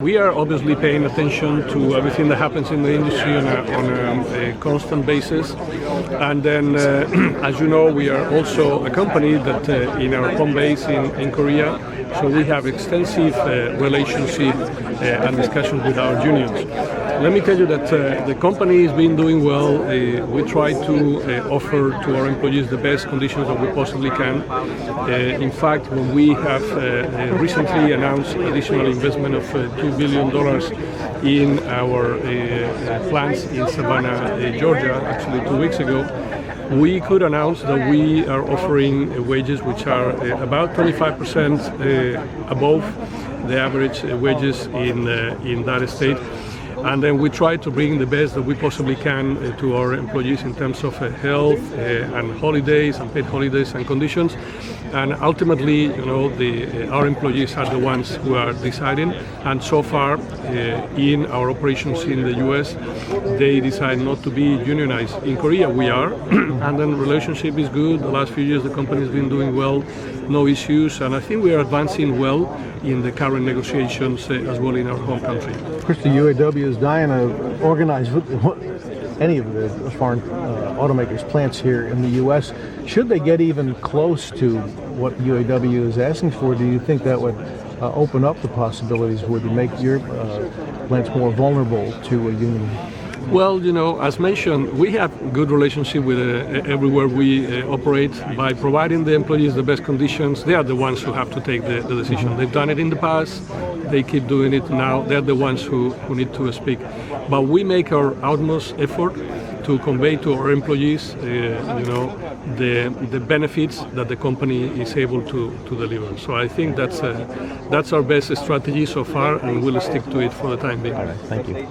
We are obviously paying attention to everything that happens in the industry on a constant basis. And then, as you know, we are also a company that in our home base in Korea, so we have extensive relationship and discussions with our unions. Let me tell you that the company has been doing well. We try to offer to our employees the best conditions that we possibly can. In fact, when we have recently announced additional investment of $2 billion in our plants in Savannah, Georgia, actually 2 weeks ago, we could announce that we are offering wages which are about 25% above the average wages in that state. And then we try to bring the best that we possibly can to our employees in terms of health and holidays and paid holidays and conditions. And ultimately, you know, our employees are the ones who are deciding. And so far, in our operations in the U.S., they decide not to be unionized. In Korea, we are, and then relationship is good. The last few years, the company has been doing well, no issues, and I think we are advancing well in the current negotiations as well in our home country. Of course, the UAW is dying to organize any of the foreign automakers' plants here in the U.S. Should they get even close to what UAW is asking for, do you think that would open up the possibilities? Would it make your plants more vulnerable to a union? Well, you know, as mentioned, we have good relationship with everywhere we operate. By providing the employees the best conditions, they are the ones who have to take the decision. They've done it in the past, they keep doing it now. They're the ones who need to speak. But we make our utmost effort to convey to our employees, the benefits that the company is able to deliver. So I think that's our best strategy so far, and we'll stick to it for the time being. All right, thank you.